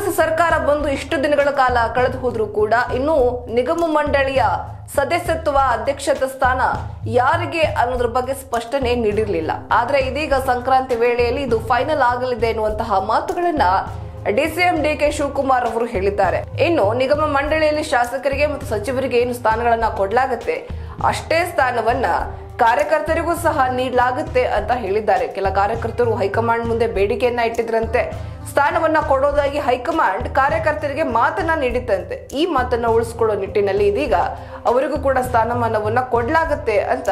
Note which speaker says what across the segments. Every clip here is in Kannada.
Speaker 1: ಕಾಂಗ್ರೆಸ್ ಸರ್ಕಾರ ಬಂದು ಇಷ್ಟು ದಿನಗಳ ಕಾಲ ಕಳೆದು ಹೋದ್ರೂ ಕೂಡ ಇನ್ನೂ ನಿಗಮ ಮಂಡಳಿಯ ಸದಸ್ಯತ್ವ ಅಧ್ಯಕ್ಷತೆ ಸ್ಥಾನ ಯಾರಿಗೆ ಅನ್ನೋದ್ರ ಬಗ್ಗೆ ಸ್ಪಷ್ಟನೆ ನೀಡಿರಲಿಲ್ಲ. ಆದ್ರೆ ಇದೀಗ ಸಂಕ್ರಾಂತಿ ವೇಳೆಯಲ್ಲಿ ಇದು ಫೈನಲ್ ಆಗಲಿದೆ ಎನ್ನುವಂತಹ ಮಾತುಗಳನ್ನ ಡಿಸಿಎಂ ಡಿಕೆ ಶಿವಕುಮಾರ್ ಅವರು ಹೇಳಿದ್ದಾರೆ. ಇನ್ನು ನಿಗಮ ಮಂಡಳಿಯಲ್ಲಿ ಶಾಸಕರಿಗೆ ಮತ್ತು ಸಚಿವರಿಗೆ ಏನು ಸ್ಥಾನಗಳನ್ನ ಕೊಡಲಾಗುತ್ತೆ ಅಷ್ಟೇ ಸ್ಥಾನವನ್ನ ಕಾರ್ಯಕರ್ತರಿಗೂ ಸಹ ನೀಡಲಾಗುತ್ತೆ ಅಂತ ಹೇಳಿದ್ದಾರೆ. ಕೆಲ ಕಾರ್ಯಕರ್ತರು ಹೈಕಮಾಂಡ್ ಮುಂದೆ ಬೇಡಿಕೆಯನ್ನ ಇಟ್ಟಿದ್ರಂತೆ. ಸ್ಥಾನವನ್ನ ಕೊಡೋದಾಗಿ ಹೈಕಮಾಂಡ್ ಕಾರ್ಯಕರ್ತರಿಗೆ ಮಾತನ್ನ ನೀಡಿತಂತೆ. ಈ ಮಾತನ್ನ ಉಳಿಸ್ಕೊಳ್ಳೋ ನಿಟ್ಟಿನಲ್ಲಿ ಇದೀಗ ಅವರಿಗೂ ಕೂಡ ಸ್ಥಾನಮಾನವನ್ನ ಕೊಡಲಾಗುತ್ತೆ ಅಂತ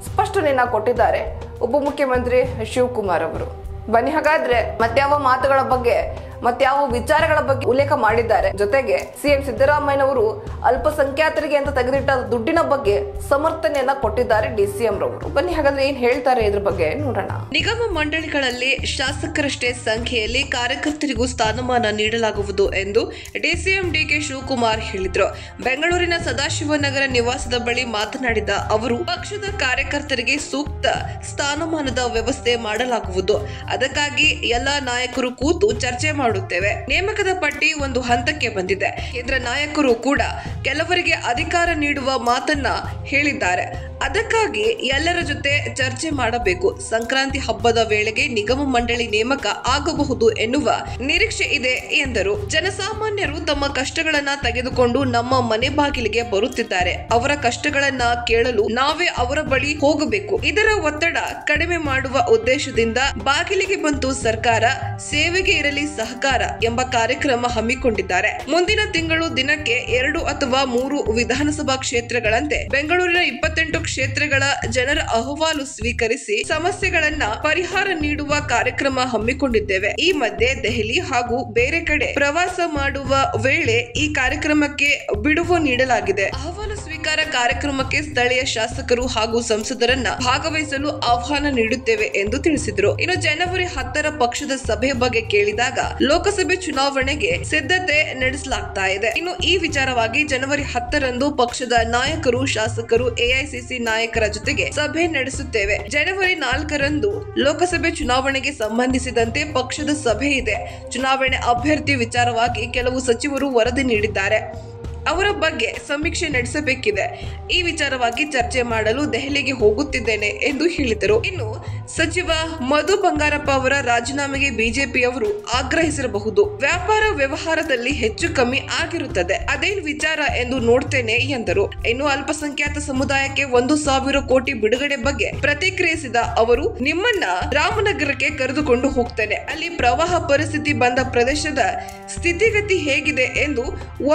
Speaker 1: ಸ್ಪಷ್ಟನೆಯನ್ನ ಕೊಟ್ಟಿದ್ದಾರೆ ಉಪಮುಖ್ಯಮಂತ್ರಿ ಶಿವಕುಮಾರ್ ಅವರು. ಬನ್ನಿ ಹಾಗಾದ್ರೆ ಮತ್ಯಾವ ಮಾತುಗಳ ಬಗ್ಗೆ ಮತ್ಯಾವ ವಿಚಾರಗಳ ಬಗ್ಗೆ ಉಲ್ಲೇಖ ಮಾಡಿದ್ದಾರೆ. ಜೊತೆಗೆ ಸಿಎಂ ಸಿದ್ದರಾಮಯ್ಯನವರು ಅಲ್ಪಸಂಖ್ಯಾತರಿಗೆ ಅಂತ ತೆಗೆದಿಟ್ಟ ದುಡ್ಡಿನ ಬಗ್ಗೆ ಸಮರ್ಥನೆಯನ್ನ ಕೊಟ್ಟಿದ್ದಾರೆ ಡಿಸಿಎಂ ರವರು. ಬನ್ನಿ ಹಾಗಾದ್ರೆ ಏನ್ ಹೇಳ್ತಾರೆ ಇದ್ರ ಬಗ್ಗೆ ನೋಡೋಣ.
Speaker 2: ನಿಗಮ ಮಂಡಳಿಗಳಲ್ಲಿ ಶಾಸಕರಷ್ಟೇ ಸಂಖ್ಯೆಯಲ್ಲಿ ಕಾರ್ಯಕರ್ತರಿಗೂ ಸ್ಥಾನಮಾನ ನೀಡಲಾಗುವುದು ಎಂದು ಡಿಸಿಎಂ ಡಿಕೆ ಶಿವಕುಮಾರ್ ಹೇಳಿದ್ರು. ಬೆಂಗಳೂರಿನ ಸದಾಶಿವನಗರ ನಿವಾಸದ ಬಳಿ ಮಾತನಾಡಿದ ಅವರು, ಪಕ್ಷದ ಕಾರ್ಯಕರ್ತರಿಗೆ ಸೂಕ್ತ ಸ್ಥಾನಮಾನದ ವ್ಯವಸ್ಥೆ ಮಾಡಲಾಗುವುದು. ಅದಕ್ಕಾಗಿ ಎಲ್ಲಾ ನಾಯಕರು ಕೂತು ಚರ್ಚೆ ಮಾಡುತ್ತೇವೆ. ನೇಮಕದ ಪಟ್ಟಿ ಒಂದು ಹಂತಕ್ಕೆ ಬಂದಿದೆ. ಕೇಂದ್ರ ನಾಯಕರು ಕೂಡ ಕೆಲವರಿಗೆ ಅಧಿಕಾರ ನೀಡುವ ಮಾತನ್ನ ಹೇಳಿದ್ದಾರೆ. ಅದಕ್ಕಾಗಿ ಎಲ್ಲರ ಜೊತೆ ಚರ್ಚೆ ಮಾಡಬೇಕು. ಸಂಕ್ರಾಂತಿ ಹಬ್ಬದ ವೇಳೆಗೆ ನಿಗಮ ಮಂಡಳಿ ನೇಮಕ ಆಗಬಹುದು ಎನ್ನುವ ನಿರೀಕ್ಷೆ ಇದೆ ಎಂದರು. ಜನಸಾಮಾನ್ಯರು ತಮ್ಮ ಕಷ್ಟಗಳನ್ನ ತೆಗೆದುಕೊಂಡು ನಮ್ಮ ಮನೆ ಬಾಗಿಲಿಗೆ ಬರುತ್ತಿದ್ದಾರೆ. ಅವರ ಕಷ್ಟಗಳನ್ನ ಕೇಳಲು ನಾವೇ ಅವರ ಬಳಿ ಹೋಗಬೇಕು. ಇದರ ಒತ್ತಡ ಕಡಿಮೆ ಮಾಡುವ ಉದ್ದೇಶದಿಂದ ಬಾಗಿಲಿಗೆ ಬಂತು ಸರ್ಕಾರ, ಸೇವೆಗೆ ಇರಲಿ ಸಹಕಾರ ಎಂಬ ಕಾರ್ಯಕ್ರಮ ಹಮ್ಮಿಕೊಂಡಿದ್ದಾರೆ. ಮುಂದಿನ ತಿಂಗಳು ದಿನಕ್ಕೆ 2 ಅಥವಾ 3 ವಿಧಾನಸಭಾ ಕ್ಷೇತ್ರಗಳಂತೆ ಬೆಂಗಳೂರಿನ 28 ಕ್ಷೇತ್ರಗಳ ಜನರ ಅಹವಾಲು ಸ್ವೀಕರಿಸಿ ಸಮಸ್ಯೆಗಳನ್ನ ಪರಿಹಾರ ನೀಡುವ ಕಾರ್ಯಕ್ರಮ ಹಮ್ಮಿಕೊಂಡಿದ್ದೇವೆ. ಈ ಮಧ್ಯೆ ದೆಹಲಿ ಹಾಗೂ ಬೇರೆ ಕಡೆ ಪ್ರವಾಸ ಮಾಡುವ ವೇಳೆ ಈ ಕಾರ್ಯಕ್ರಮಕ್ಕೆ ಬಿಡುವು ನೀಡಲಾಗಿದೆ. ಅಹವಾಲು ಸ್ವೀಕಾರ ಕಾರ್ಯಕ್ರಮಕ್ಕೆ ಸ್ಥಳೀಯ ಶಾಸಕರು ಹಾಗೂ ಸಂಸದರನ್ನ ಭಾಗವಹಿಸಲು ಆಹ್ವಾನ ನೀಡುತ್ತೇವೆ ಎಂದು ತಿಳಿಸಿದರು. ಇನ್ನು ಜನವರಿ 10ರ ಪಕ್ಷದ ಸಭೆ ಬಗ್ಗೆ ಕೇಳಿದಾಗ ಲೋಕಸಭೆ ಚುನಾವಣೆಗೆ ಸಿದ್ಧತೆ ನಡೆಸಲಾಗ್ತಾ ಇದೆ. ಇನ್ನು ಈ ವಿಚಾರವಾಗಿ ಜನವರಿ 10ರಂದು ಪಕ್ಷದ ನಾಯಕರು ಶಾಸಕರು ಎಐಸಿಸಿ ನಾಯಕರ ಜೊತೆಗೆ ಸಭೆ ನಡೆಸುತ್ತೇವೆ. ಜನವರಿ 4ರಂದು ಲೋಕಸಭೆ ಚುನಾವಣೆಗೆ ಸಂಬಂಧಿಸಿದಂತೆ ಪಕ್ಷದ ಸಭೆ ಇದೆ. ಚುನಾವಣೆ ಅಭ್ಯರ್ಥಿ ವಿಚಾರವಾಗಿ ಕೆಲವು ಸಚಿವರು ವರದಿ ನೀಡಿದ್ದಾರೆ. ಅವರ ಬಗ್ಗೆ ಸಮೀಕ್ಷೆ ನಡೆಸಬೇಕಿದೆ. ಈ ವಿಚಾರವಾಗಿ ಚರ್ಚೆ ಮಾಡಲು ದೆಹಲಿಗೆ ಹೋಗುತ್ತಿದ್ದೇನೆ ಎಂದು ಹೇಳಿದರು. ಇನ್ನು ಸಚಿವ ಮಧು ಬಂಗಾರಪ್ಪ ಅವರ ರಾಜೀನಾಮೆಗೆ ಬಿಜೆಪಿಯವರು ಆಗ್ರಹಿಸಿರಬಹುದು. ವ್ಯಾಪಾರ ವ್ಯವಹಾರದಲ್ಲಿ ಹೆಚ್ಚು ಕಮ್ಮಿ ಆಗಿರುತ್ತದೆ, ಅದೇನು ವಿಚಾರ ಎಂದು ನೋಡ್ತೇನೆ ಎಂದರು. ಇನ್ನು ಅಲ್ಪಸಂಖ್ಯಾತ ಸಮುದಾಯಕ್ಕೆ 1,000 ಕೋಟಿ ಬಿಡುಗಡೆ ಬಗ್ಗೆ ಪ್ರತಿಕ್ರಿಯಿಸಿದ ಅವರು, ನಿಮ್ಮನ್ನ ರಾಮನಗರಕ್ಕೆ ಕರೆದುಕೊಂಡು ಹೋಗ್ತೇನೆ. ಅಲ್ಲಿ ಪ್ರವಾಹ ಪರಿಸ್ಥಿತಿ ಬಂದ ಪ್ರದೇಶದ ಸ್ಥಿತಿಗತಿ ಹೇಗಿದೆ ಎಂದು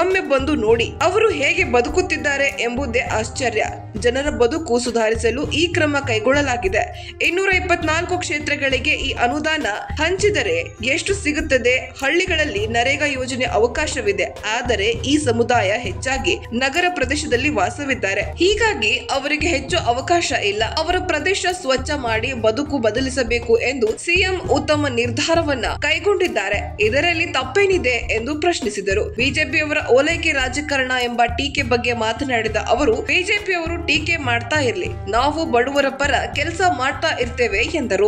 Speaker 2: ಒಮ್ಮೆ ಬಂದು ನೋಡಿ. ಅವರು ಹೇಗೆ ಬದುಕುತ್ತಿದ್ದಾರೆ ಎಂಬುದೇ ಆಶ್ಚರ್ಯ. ಜನರ ಬದುಕು ಸುಧಾರಿಸಲು ಈ ಕ್ರಮ ಕೈಗೊಳ್ಳಲಾಗಿದೆ. 224 ಕ್ಷೇತ್ರಗಳಿಗೆ ಈ ಅನುದಾನ ಹಂಚಿದರೆ ಎಷ್ಟು ಸಿಗುತ್ತದೆ? ಹಳ್ಳಿಗಳಲ್ಲಿ ನರೇಗಾ ಯೋಜನೆ ಅವಕಾಶವಿದೆ. ಆದರೆ ಈ ಸಮುದಾಯ ಹೆಚ್ಚಾಗಿ ನಗರ ಪ್ರದೇಶದಲ್ಲಿ ವಾಸವಿದ್ದಾರೆ. ಹೀಗಾಗಿ ಅವರಿಗೆ ಹೆಚ್ಚು ಅವಕಾಶ ಇಲ್ಲ. ಅವರ ಪ್ರದೇಶ ಸ್ವಚ್ಛ ಮಾಡಿ ಬದುಕು ಬದಲಿಸಬೇಕು ಎಂದು ಸಿಎಂ ಉತ್ತಮ ನಿರ್ಧಾರವನ್ನ ಕೈಗೊಂಡಿದ್ದಾರೆ. ಇದರಲ್ಲಿ ತಪ್ಪೇನಿದೆ ಎಂದು ಪ್ರಶ್ನಿಸಿದರು. ಬಿಜೆಪಿಯವರ ಓಲೈಕೆ ರಾಜಕಾರಣ ಎಂಬ ಟೀಕೆ ಬಗ್ಗೆ ಮಾತನಾಡಿದ ಅವರು, ಬಿಜೆಪಿಯವರು ಟೀಕೆ ಮಾಡ್ತಾ ಇರ್ಲಿ, ನಾವು ಬಡವರ ಪರ ಕೆಲಸ ಮಾಡ್ತಾ ಇರ್ತೇವೆ ಎಂದರು.